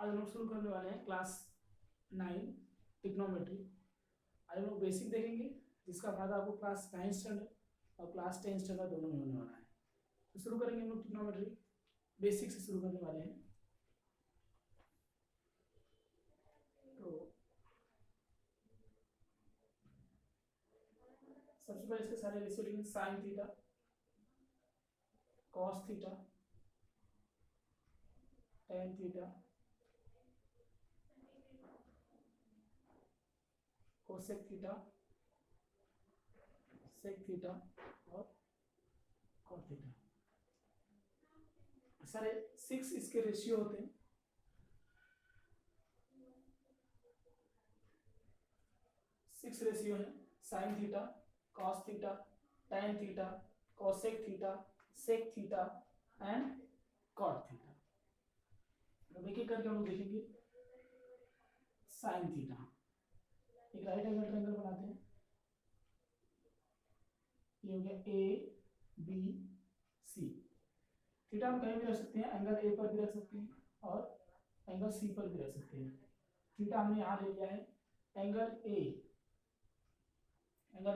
आज हम लोग शुरू करने वाले हैं क्लास 9 ट्रिग्नोमेट्री। आज हम लोग बेसिक देखेंगे, जिसका फायदा आपको क्लास 9 स्टैंडर्ड और क्लास 10 स्टैंडर्ड दोनों में होने वाला है। तो शुरू करेंगे हम लोग ट्रिग्नोमेट्री, बेसिक से शुरू करने वाले हैं। तो सबसे पहले इसके सारे रेशियो लिखेंगे। Sine theta, cos theta, tan theta, cosec theta, sec theta और कॉट थीटा। सारे 6 इसके रेशियो होते हैं। सिक्स रेशियो है। Sine theta, cos theta, tan theta, cosec theta, sec theta and cot theta. अब एक एक करके हम लोग देखेंगे। साइन थीटा, एक राइट एंगल ट्रायंगल बनाते हैं। ये हो गया ए बी सी। थीटा हम कहीं भी रख सकते हैं, एंगल ए पर भी रख सकते हैं और एंगल सी पर भी रख सकते हैं। थीटा हमने यहाँ ले लिया है। एंगल ए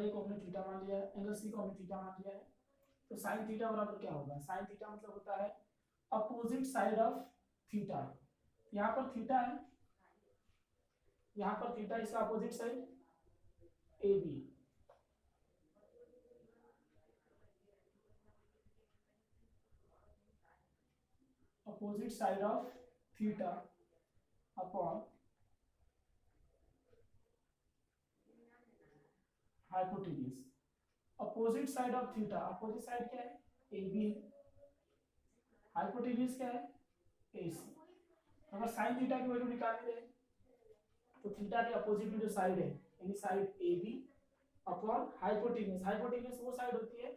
को हमने थीटा मान लिया है, एंगल सी को हमने थीटा मान लिया है। तो साइन थीटा बराबर क्या होगा? साइन थीटा मतलब होता है अपोजिट साइड ऑफ थीटा। यहाँ पर थीटा है, यहाँ पर थीटा, इसका opposite side A B. Opposite side of theta upon hypotenuse. Opposite side of theta, opposite side क्या है? ए बी है। हाइपोटेन्यूज क्या है? ए सी। अगर साइन थीटा की वैल्यू निकालनी है तो थीटा के अपोजिट में जो साइड है, यानी side A B upon hypotenuse. Hypotenuse वो साइड होती है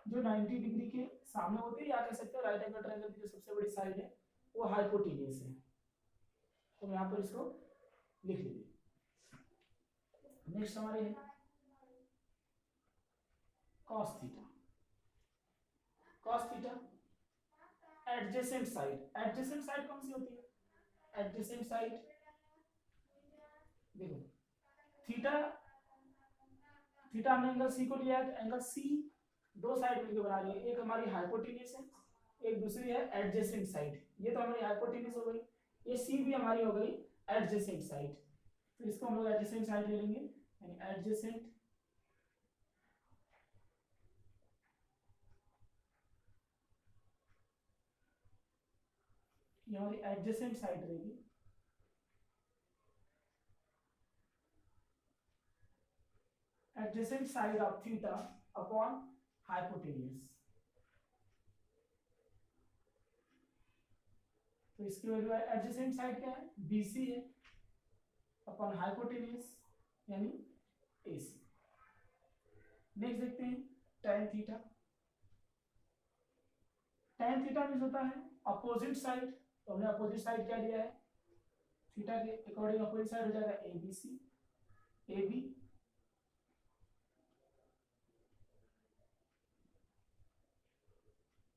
जो 90 डिग्री के सामने होती है, या कह सकते हैं राइट एंगल ट्रायंगल की जो सबसे बड़ी साइड है वो हाइपोटेन्यूज है। तो यहाँ पर इसको लिख लीजिए। नेक्स्ट हमारे है cos theta. cos theta adjacent side. Adjacent side कौन सी होती है? एडजेसेंट साइड देखो, थीटा हमने एंगल सी को लिया है, तो एंगल सी दो साइड मिलकर बना रही है। एक हमारी हाइपोटेन्यूज है, एक दूसरी है एडजेसेंट साइड। ये तो हमारी हाइपोटेन्यूज हो गई, ये सी भी हमारी हो गई एडजेसेंट साइड। तो इसको हम लोग एडजेसेंट साइड ले लेंगे, यानी एडजेसेंट ये हमारी एडजेसेंट साइड रहेगी। Adjacent side of theta upon hypotenuse. तो इसकी वैल्यू है, एडजेसेंट साइड क्या है? बीसी है अपॉन हाइपोटेन्यूज यानी एसी। नेक्स्ट देखते हैं tan theta. tan theta means होता है अपोजिट साइड। तो हमने अपोजिट साइड क्या लिया है? थीटा के अकॉर्डिंग अपोजिट साइड हो जाएगा ABC, AB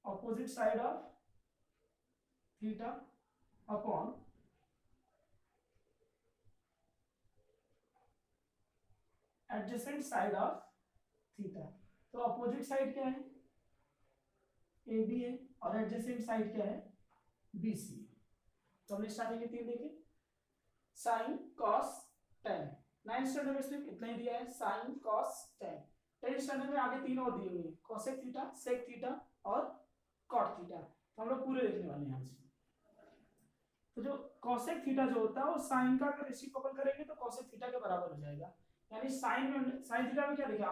opposite side of theta upon adjacent side of theta. तो अपोजिट साइड क्या है? ए बी है और एडजेसेंट साइड क्या है? B C. तो हमने स्टार्टिंग के तीन देखे, साइन कॉस टेन। 9 स्टैंडर्ड में सिर्फ इतना ही दिया है, साइन कॉस टेन। 10 स्टैंडर्ड में आगे तीन और दिए हुए हैं, कोसेक थीटा, सेक थीटा और कॉट थीटा। तो हम लोग पूरे देखने वाले हैं यहाँ से। तो जो कोसेक थीटा जो होता है वो साइन का अगर रेसिप्रोकल करेंगे तो कोसेक थीटा के बराबर हो जाएगा। यानी साइन थीटा में क्या लिखा?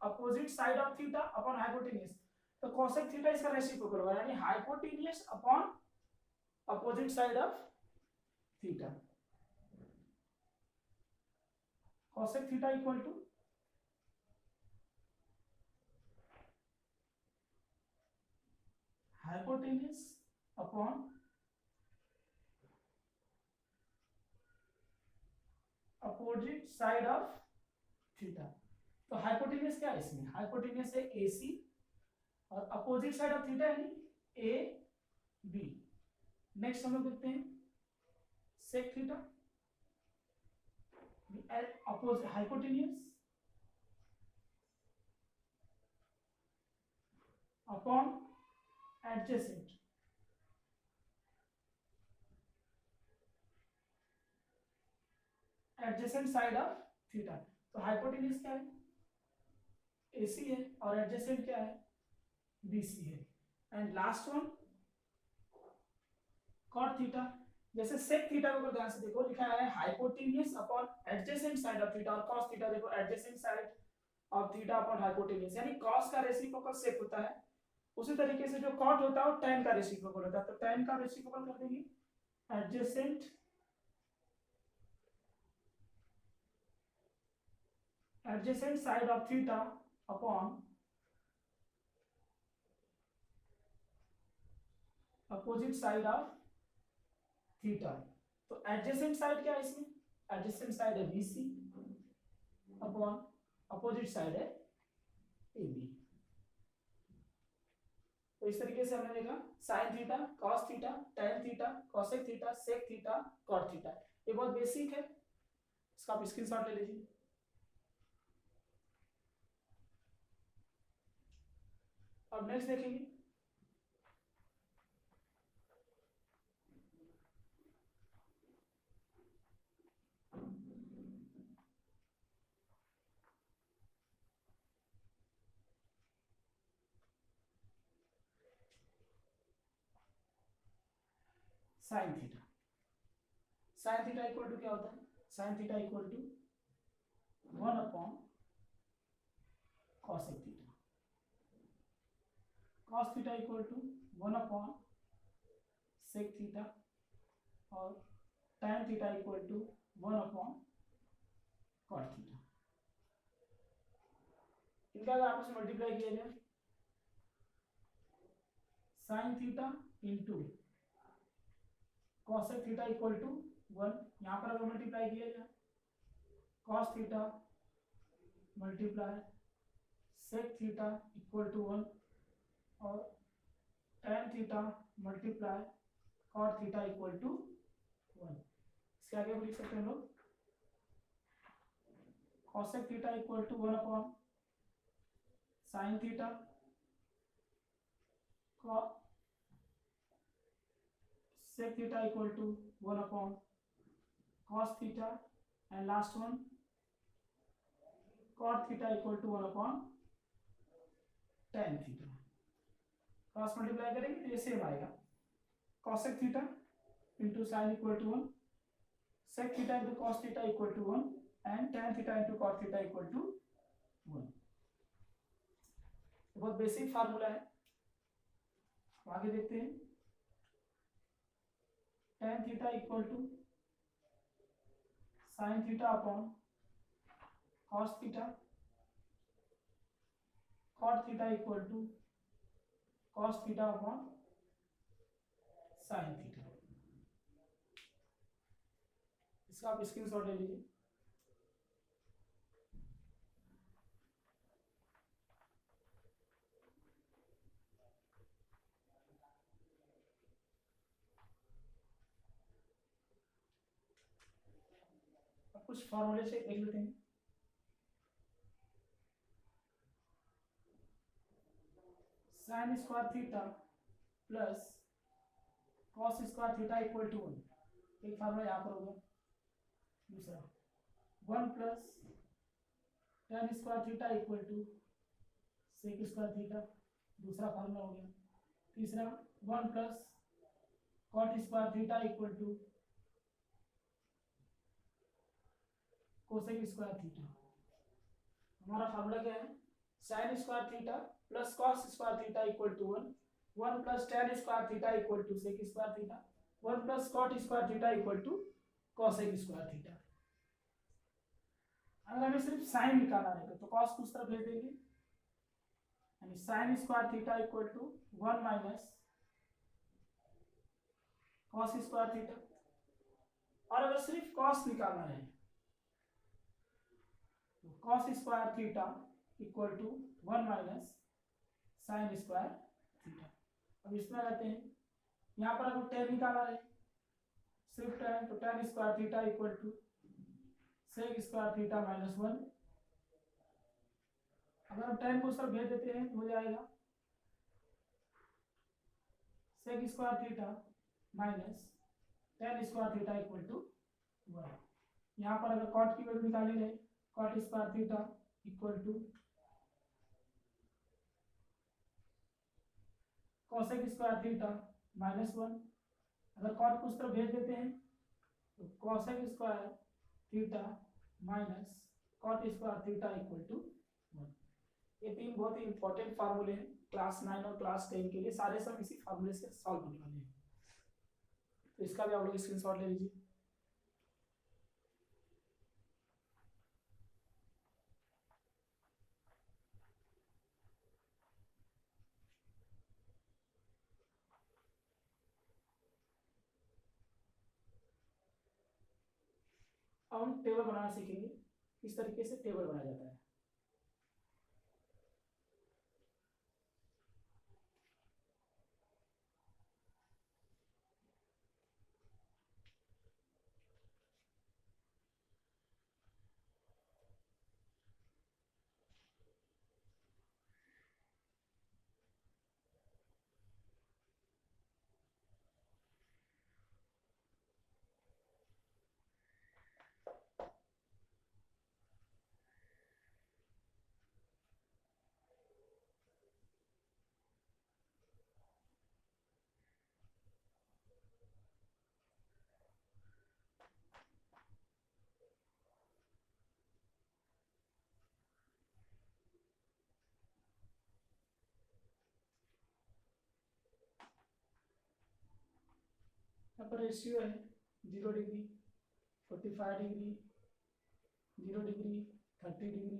Opposite side of theta upon hypotenuse. तो कोसेक थीटा इसका रेसिप्रोकल होगा, यानी hypotenuse upon opposite side of theta. Cosec theta equal to hypotenuse upon opposite side of theta. तो हाइपोटेन्यूज क्या है इसमें? हाइपोटेन्यूज है AC और अपोजिट साइड ऑफ थीटा यानी ए बी। नेक्स्ट हम लोग देखते हैं sec theta, the opposite hypotenuse upon adjacent side of theta. तो हाइपोटेन्यूज क्या है, AC है, और एडजेसेंट क्या है, BC है। And last one cot theta. जैसे सेक थीटा को ध्यान से देखो, लिखा है hypotenuse upon adjacent side of theta, और कॉस थीटा देखो adjacent side of theta upon hypotenuse, यानी कॉस का रेसिप्रोकल सेक होता है। उसी तरीके से जो कॉट होता है वो tan का रेसिप्रोकल होता है, तो tan का रेसिप्रोकल कर देंगे adjacent side of theta upon opposite side of theta. तो एडजेसेंट साइड क्या है इसमें, एडजेसेंट साइड है BC अपॉन अपोजिट साइड है AB। तो इस तरीके से हमने देखा sine theta, cos theta, tan theta, cosec theta, sec theta, cot theta. ये बहुत बेसिक है, इसका आप स्क्रीनशॉट ले लीजिए। अब नेक्स्ट देखेंगे sign theta. Sine theta equal to क्या होता है, sine theta equal to 1 upon cosec theta, cos theta equal to 1 upon sec theta, और tan theta equal to 1 upon cot theta. इनका अगर आपस में मल्टीप्लाई किया जाए, sine theta into cosec theta equal to 1, यहाँ पर अगर मल्टीप्लाई किया जाए cos theta multiply sec theta equal to 1, और tan theta multiply cot theta equal to 1। इसके आगे भी लिख सकते हैं हम लोग cosec theta equal to 1 upon sine theta sec theta equal to 1 upon cos theta, and last one cot theta equal to 1 upon tan theta। Cross multiply करेंगे तो ये सेम आएगा, cosec theta into sine equal to 1, sec theta into cos theta equal to 1, and tan theta into cot theta equal to 1। बहुत basic formula है। आगे देखते हैं tan theta equal to sine theta upon cos theta, cot theta equal to cos theta upon sine theta. इसका आप screenshot ले लीजिए। कुछ फॉर्मूले से देख लेते हैं। Sine square theta plus cos square theta equal to 1, एक फार्मूला यहाँ पर हो गया। दूसरा 1 plus tan square theta equal to sec square theta, दूसरा फार्मूला हो गया। तीसरा 1 plus cot square theta equal to cosec square theta. हमारा फार्मूला क्या है, sine square theta plus cos square theta equal to 1, 1 plus tan square theta equal to sec square theta, 1 plus cot square theta equal to cosec square theta. अगर हमें सिर्फ sign निकालना रहेगा तो cos को उस तरफ भेज देंगे, यानी sine square theta equal to 1 minus cos square theta. और अगर सिर्फ कॉस निकालना है तो cos square theta equal to 1 minus sine square theta. अब इसमें रहते हैं, यहाँ पर अगर tan निकाला है सिर्फ tan, तो tan square theta equal to sec square theta minus 1। अगर हम tan को उस तरफ भेज देते हैं तो हो जाएगा sec square theta minus tan square theta equal to 1। यहाँ पर अगर cot की वैल्यू निकाली जाए, cot square theta equal to cosec square theta minus 1। अगर cot को उस तरफ भेज देते हैं तो cosec square theta minus cot square theta equal to 1। ये तीन बहुत ही इंपॉर्टेंट फार्मूले हैं क्लास 9 और क्लास 10 के लिए, सारे सब इसी फार्मूले से सॉल्व होने वाले हैं। तो इसका भी आप लोग स्क्रीनशॉट ले लीजिए। अब हम टेबल बनाना सीखेंगे, किस तरीके से टेबल बनाया जाता है। यहाँ पर रेशियो है 0 degree, 45 degree, 0 degree, 30 degree,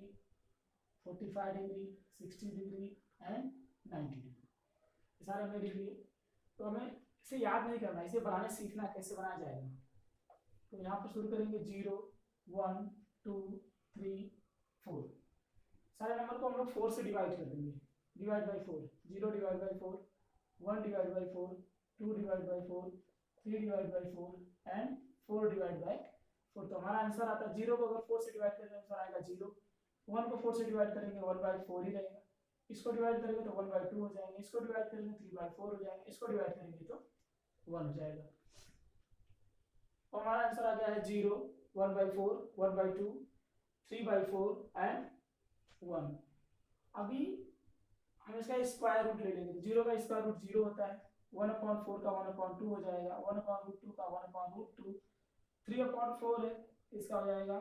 45 degree, 60 degree and 90 degree, ये सारे हमें डिग्री। तो हमें इसे याद नहीं करना, इसे बनाने सीखना कैसे बनाया जाएगा। तो यहाँ पर शुरू करेंगे 0, 1, 2, 3, 4। सारे नंबर को हम लोग 4 से डिवाइड कर देंगे, divide by 4, 0 divide by 4, 1 divide by 4, 2 divide by 4, 3 divide by 4 and 4 divide by 4। तो हमारा आंसर आता है 0 को अगर 4 से डिवाइड करेंगे आंसर आएगा 0, 1 को 4 से डिवाइड करेंगे 1/4 ही रहेगा, इसको डिवाइड करेंगे तो 1/2 हो जाएंगे, इसको डिवाइड करेंगे 3/4 हो जाएंगे, इसको डिवाइड करेंगे तो 1 हो जाएगा। तो हमारा आंसर आ गया है 0, 1/4, 1/2, 3/4 एंड 1। अभी हम इसका स्क्वायर रूट ले लेंगे। 0 का स्क्वायर रूट 0 होता है, 1/4 का 1/2 हो जाएगा, 1/√2 का 1/√2, 3/4 है, इसका हो जाएगा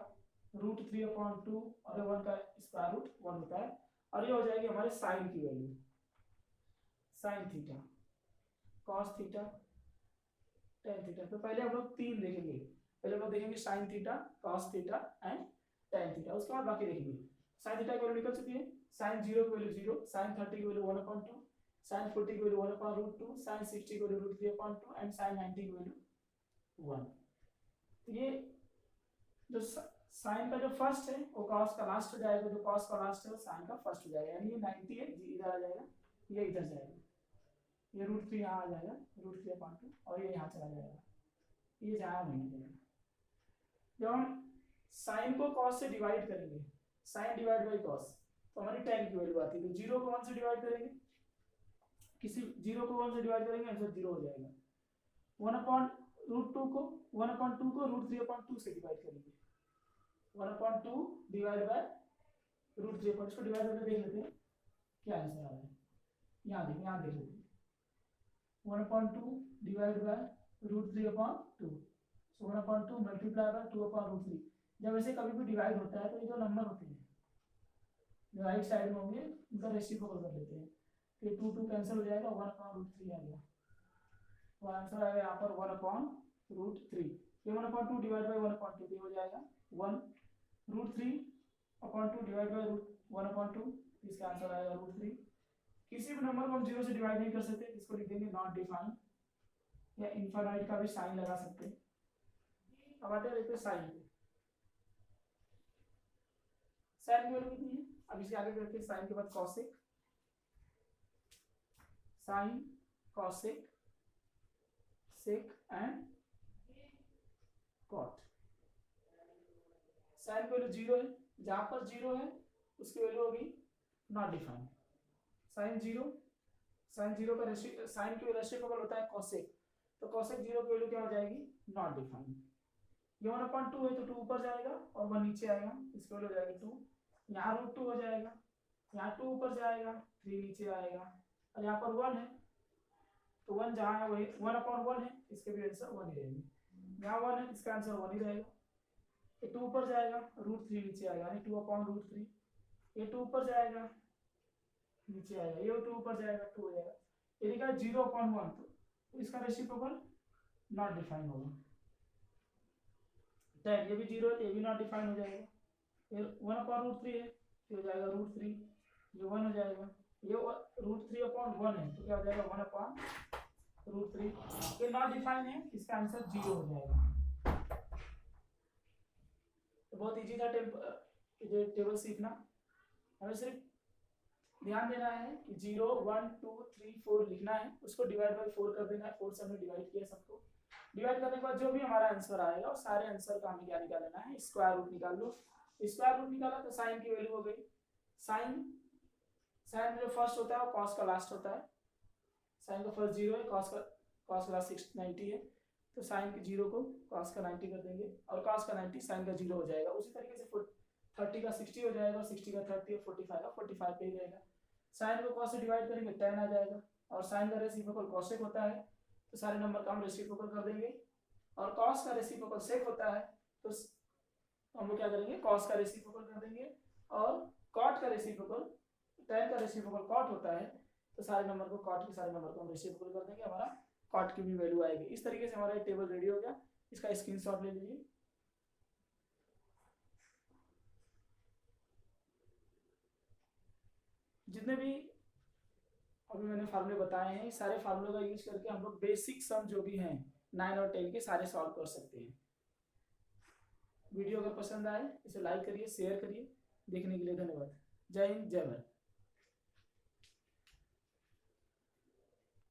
√3/2 और 1 का स्क्वायर रूट 1 होता है। और ये हो जाएगी हमारे साइन की value, sign theta, cos theta, tan theta. तो पहले हम लोग तीन देखेंगे, पहले हम लोग देखेंगे sign theta, cos theta and tan theta, उसके बाद बाकी देखेंगे। साइन थीटा की वैल्यू निकल चुकी है, साइन 0 की वैल्यू 0, साइन 30 की वैल्यू 1/2, साइन 40 की वैल्यू 1/√2, साइन 60 की वैल्यू √3/2 एंड साइन 90 की वैल्यू 1। तो ये जो साइन का जो फर्स्ट है वो कॉस का लास्ट हो जाएगा, जो कॉस का लास्ट है वो साइन का फर्स्ट हो जाएगा। यानी ये 90 है, इधर आ जाएगा, ये इधर जाएगा, ये √3 यहाँ आ जाएगा, √3/2 और ये यहाँ चला जाएगा, ये जहाँ नहीं जाएगा। जब हम साइन को कॉस से डिवाइड करेंगे, साइन डिवाइड बाई कॉस, तो हमारी टेन की वैल्यू आती है। तो 0 को 1 से डिवाइड करेंगे, किसी 0 को 1 से डिवाइड करेंगे आंसर 0 हो जाएगा। 1/√2 को 1/2 को √3/2 से डिवाइड करेंगे, 1/2 डिवाइड बाय √3/2, इसको डिवाइड करके देख लेते हैं क्या आंसर आ रहा है। यहाँ देखिए, यहाँ देख लेते हैं, 1/2 divide by √3/2, so 1/2 multiply by 2/√3। जब ऐसे कभी भी डिवाइड होता है तो ये जो नंबर होते हैं जो राइट साइड में होंगे उनका रेसिप्रोकल कर लेते हैं, फिर 2 कैंसिल हो जाएगा, 1/√3 आ गया। तो आंसर आएगा यहाँ पर 1/√3। ये 1/2 डिवाइड बाय 1/2 हो जाएगा 1, √3/2 डिवाइड बाय 1/2, इसका आंसर आएगा √3। किसी भी नंबर को हम 0 से डिवाइड नहीं कर सकते, इसको लिख देंगे नॉट डिफाइंड, या इनफाइनाइट का भी साइन लगा सकते हैं। अब आते हैं देखते हैं साइन पे, साइन की वैल्यू कितनी है। अब इसके आगे करते हैं साइन के बाद cosec, sine, cosec, sec and cot. साइन की वैल्यू 0 है, जहां पर 0 है उसकी वैल्यू होगी नॉट डिफाइंड। साइन 0 का साइन की रेसिप्रोकल होता है कोसेक, तो कोसेक 0 की वैल्यू क्या हो जाएगी नॉट डिफाइंड। ये 1/2 है तो 2 ऊपर जाएगा और 1 नीचे आएगा, इसकी वैल्यू हो जाएगी 2। यहाँ √2 हो जाएगा, यहाँ 2 ऊपर जाएगा 3 नीचे आएगा, और यहाँ पर 1 है तो 1 जहाँ है वही 1/1 है, इसके भी आंसर 1 ही रहेगी। यहाँ 1 है इसका आंसर 1 ही रहेगा। ये 2 ऊपर जाएगा √3 नीचे आएगा, यानी 2/√3। ये 2 ऊपर जाएगा नीचे आएगा, ये 2 ऊपर जाएगा 2 हो जाएगा। ये लिखा है 0/1 तो इसका रेसिप्रोकल नॉट डिफाइन होगा। 10 ये भी 0 है, ये भी नॉट डिफाइन हो जाएगा। ये 1/√3 है तो हो जाएगा √3, ये 1 हो जाएगा। ये √3/1 है तो क्या हो जाएगा 1/√3। ये नॉट डिफाइन है, इसका आंसर 0 हो जाएगा। तो बहुत इजी था टेबल सीखना। हमें सिर्फ ध्यान देना है कि 0 1 2 3 4 लिखना है, उसको डिवाइड बाय 4 कर देना है। 4 से हमने डिवाइड किया सबको। डिवाइड करने के बाद जो भी हमारा आंसर आएगा उस सारे आंसर का हमें क्या निकाल लेना है, स्क्वायर रूट निकाल लो। स्क्वायर रूट निकाला तो साइन की वैल्यू हो गई, साइन जो फर्स्ट होता है वो कॉस का लास्ट होता है। साइन का फर्स्ट 0 है, कॉस का लास्ट 90 है, तो साइन के 0 को कॉस का 90 कर देंगे और कॉस का 90 साइन का 0 हो जाएगा। उसी तरीके से 30 का 60 हो जाएगा, 60 का 30 और 45 का 45 पे ही रहेगा। साइन को कॉस से डिवाइड करेंगे 10 आ जाएगा, और साइन का रेसिप्रोकल कॉसेक होता है तो सारे नंबर का हम रेसिप्रोकल कर देंगे, और कॉस का रेसिप्रोकल सेक होता है तो हम लोग क्या करेंगे कॉस का रेसिप्रोकल कर देंगे, और कॉट का रेसिप्रोकल tan का रेसिप्रोकल कॉट होता है तो सारे नंबर को कॉट के सारे नंबर को हम रेसिप्रोकल कर देंगे, हमारा कॉट की भी वैल्यू आएगी। इस तरीके से हमारा टेबल रेडी हो गया, इसका स्क्रीनशॉट ले लीजिए। जितने भी अभी मैंने फार्मूले बताए हैं, सारे फार्मूलों का यूज करके हम लोग बेसिक सम जो भी हैं 9 और 10 के सारे सॉल्व कर सकते हैं। वीडियो अगर पसंद आए इसे लाइक करिए, शेयर करिए। देखने के लिए धन्यवाद। जय हिंद, जय भारत।